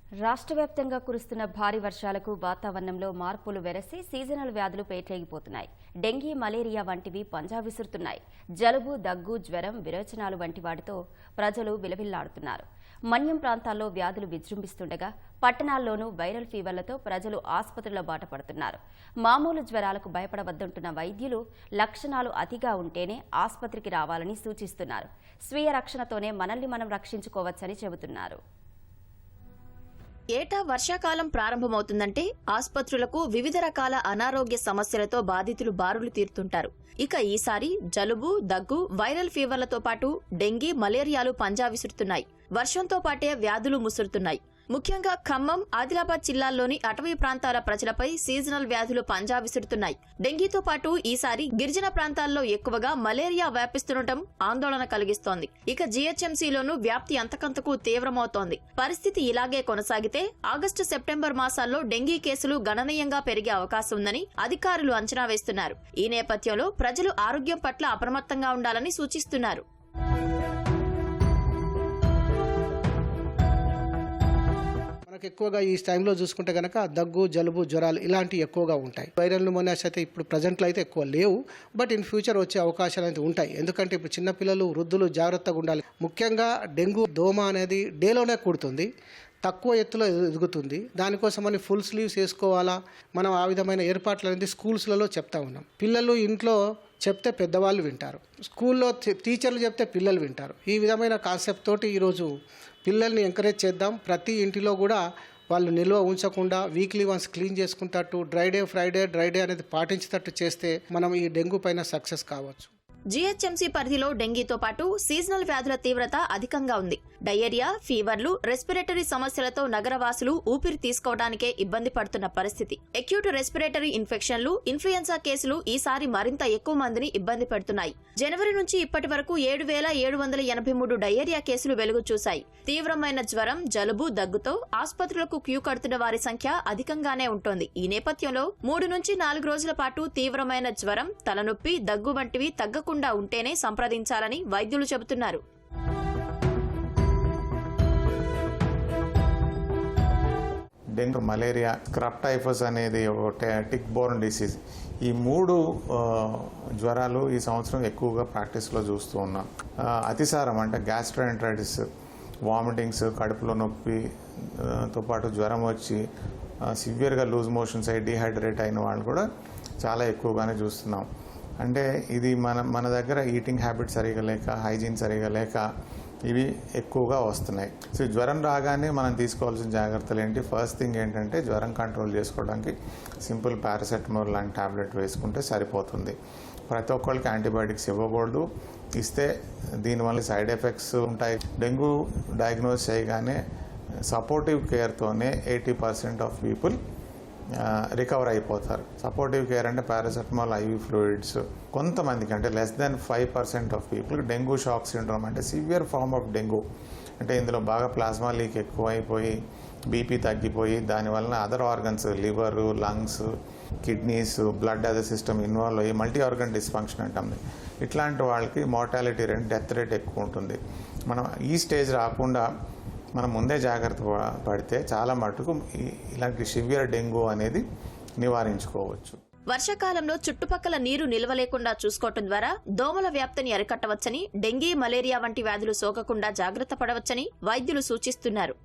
రాష్ట్ర వ్యాప్తంగా కురుస్తున్న భారీ వర్షాలకు వాతావరణంలో మార్పులు వెరసి సీజనల్ వ్యాధులు పేటరేగిపోతున్నాయి. డెంగీ, మలేరియా వంటివి పంజా విసురుతున్నాయి. జలుబు, దగ్గు, జ్వరం, విరోచనాలు వంటి వాటితో ప్రజలు విలవిల్లాడుతున్నారు. మన్యం ప్రాంతాల్లో వ్యాధులు విజృంభిస్తుండగా పట్టణాల్లోనూ వైరల్ ఫీవర్లతో ప్రజలు ఆసుపత్రుల బాట పడుతున్నారు. మామూలు జ్వరాలకు భయపడవద్దంటున్న వైద్యులు లక్షణాలు అతిగా ఉంటేనే ఆసుపత్రికి రావాలని సూచిస్తున్నారు. స్వీయ రక్షణతోనే మనల్ని మనం రక్షించుకోవచ్చని చెబుతున్నారు. ఏటా వర్షాకాలం ప్రారంభమవుతుందంటే ఆసుపత్రులకు వివిధ రకాల అనారోగ్య సమస్యలతో బాధితులు బారులు తీరుతుంటారు. ఇక ఈసారి జలుబు, దగ్గు, వైరల్ ఫీవర్లతో పాటు డెంగీ, మలేరియాలు పంజా విసురుతున్నాయి. వర్షంతో పాటే వ్యాధులు ముసురుతున్నాయి. ముఖ్యంగా ఖమ్మం, ఆదిలాబాద్ జిల్లాల్లోని అటవీ ప్రాంతాల ప్రజలపై సీజనల్ వ్యాధులు పంజా విసురుతున్నాయి. డెంగీతో పాటు ఈసారి గిరిజన ప్రాంతాల్లో ఎక్కువగా మలేరియా వ్యాపిస్తుండటం ఆందోళన కలిగిస్తోంది. ఇక జీహెచ్ఎంసీలోనూ వ్యాప్తి అంతకంతకు తీవ్రమవుతోంది. పరిస్థితి ఇలాగే కొనసాగితే ఆగస్టు, సెప్టెంబర్ మాసాల్లో డెంగీ కేసులు గణనీయంగా పెరిగే అవకాశం ఉందని అధికారులు అంచనా వేస్తున్నారు. ఈ నేపథ్యంలో ప్రజలు ఆరోగ్యం పట్ల అప్రమత్తంగా ఉండాలని సూచిస్తున్నారు. మనకు ఎక్కువగా ఈ టైంలో చూసుకుంటే కనుక దగ్గు, జలుబు, జ్వరాలు ఇలాంటివి ఎక్కువగా ఉంటాయి. వైరల్ న్యూమోనియాస్ అయితే ఇప్పుడు ప్రజెంట్లో అయితే ఎక్కువ లేవు, బట్ ఇన్ ఫ్యూచర్ వచ్చే అవకాశాలు అయితే ఉంటాయి. ఎందుకంటే ఇప్పుడు చిన్నపిల్లలు, వృద్ధులు జాగ్రత్తగా ఉండాలి. ముఖ్యంగా డెంగ్యూ దోమ అనేది డేలోనే కుడుతుంది, తక్కువ ఎత్తులో ఎదుగుతుంది. దానికోసమని ఫుల్ స్లీవ్స్ వేసుకోవాలా, మనం ఆ విధమైన ఏర్పాట్లు అనేది స్కూల్స్లలో చెప్తా ఉన్నాం. పిల్లలు ఇంట్లో చెప్తే పెద్దవాళ్ళు వింటారు, స్కూల్లో టీచర్లు చెప్తే పిల్లలు వింటారు. ఈ విధమైన కాన్సెప్ట్ తోటి ఈరోజు పిల్లల్ని ఎంకరేజ్ చేద్దాం. ప్రతి ఇంటిలో కూడా వాళ్ళు నిల్వ ఉంచకుండా వీక్లీ వన్స్ క్లీన్ చేసుకుంటట్టు, డ్రై డే అనేది పాటించేటట్టు చేస్తే మనం ఈ డెంగ్యూ పైన సక్సెస్ కావచ్చు. జీహెచ్ఎంసీ పరిధిలో డెంగీతో పాటు సీజనల్ వ్యాధుల తీవ్రత అధికంగా ఉంది. డయేరియా, ఫీవర్లు, రెస్పిరేటరీ సమస్యలతో నగరవాసులు ఊపిరి తీసుకోవడానికే ఇబ్బంది పడుతున్న పరిస్థితి. అక్యూట్ రెస్పిరేటరీ ఇన్ఫెక్షన్లు, ఇన్ఫ్లుయెన్జా కేసులు ఈసారి మరింత ఎక్కువ మందిని ఇబ్బంది పెడుతున్నాయి. జనవరి నుంచి ఇప్పటి వరకు 7,783 డయేరియా కేసులు వెలుగు చూశాయి. తీవ్రమైన జ్వరం, జలుబు, దగ్గుతో ఆసుపత్రులకు క్యూ కడుతున్న వారి సంఖ్య అధికంగానే ఉంటోంది. ఈ నేపథ్యంలో 3 నుంచి 4 రోజుల పాటు తీవ్రమైన జ్వరం, తలనొప్పి, దగ్గు వంటివి తగ్గకుండా ఉంటేనే సంప్రదించాలని వైద్యులు చెబుతున్నారు. డెంగ్యూ, మలేరియా, స్క్రబ్ టైఫస్ అనేది ఒక టిక్ బోర్న్ డిసీజ్. ఈ 3 జ్వరాలు ఈ సంవత్సరం ఎక్కువగా ప్రాక్టీస్లో చూస్తూ ఉన్నాం. అతిసారం అంటే గ్యాస్ట్రోఎంటరైటిస్, వామిటింగ్స్, కడుపులో నొప్పితో పాటు జ్వరం వచ్చి సివియర్గా లూజ్ మోషన్స్ అయ్యి డీహైడ్రేట్ అయిన వాళ్ళు కూడా చాలా ఎక్కువగానే చూస్తున్నాం. అంటే ఇది మన దగ్గర ఈటింగ్ హ్యాబిట్ సరిగా లేక, హైజీన్ సరిగా లేక ఇవి ఎక్కువగా వస్తున్నాయి. సో జ్వరం రాగానే మనం తీసుకోవాల్సిన జాగ్రత్తలు ఏంటి? ఫస్ట్ థింగ్ ఏంటంటే జ్వరం కంట్రోల్ చేసుకోవడానికి సింపుల్ పారాసెటమాల్ లాంటి టాబ్లెట్ వేసుకుంటే సరిపోతుంది. ప్రతి ఒక్కరికి యాంటీబయాటిక్స్ ఇవ్వకూడదు, ఇస్తే దీనివల్ల సైడ్ ఎఫెక్ట్స్ ఉంటాయి. డెంగ్యూ డయాగ్నోస్ చేయగానే సపోర్టివ్ కేర్తోనే 80% ఆఫ్ పీపుల్ రికవర్ అయిపోతారు. సపోర్టివ్ కేర్ అంటే పారాసెటమాల్, ఐవీ ఫ్లూయిడ్స్. కొంతమందికి అంటే less than 5% of people dengue shock syndrome అంటే సివియర్ ఫార్మ్ ఆఫ్ డెంగ్యూ. అంటే ఇందులో బాగా ప్లాస్మా లీక్ ఎక్కువైపోయి బీపీ తగ్గిపోయి దానివల్ల other organs, liver, lungs, kidneys, blood other system involve అయ్యి మల్టీ ఆర్గన్ డిస్ఫంక్షన్ అంటాం. ఇట్లాంటి వాళ్ళకి మార్టాలిటీ రేట్, డెత్ రేట్ ఎక్కువ ఉంటుంది. మనం ఈ స్టేజ్ రాకుండా మనం ముందే జాగ్రత్త పడితే చాలా మటుకు ఇలాంటి సివియర్ డెంగ్యూ అనేది నివారించుకోవచ్చు. వర్షాకాలంలో చుట్టుపక్కల నీరు నిల్వ లేకుండా చూసుకోవటం ద్వారా దోమల వ్యాప్తిని అరికట్టవచ్చని, డెంగీ, మలేరియా వంటి వ్యాధులు సోకకుండా జాగ్రత్త పడవచ్చని వైద్యులు సూచిస్తున్నారు.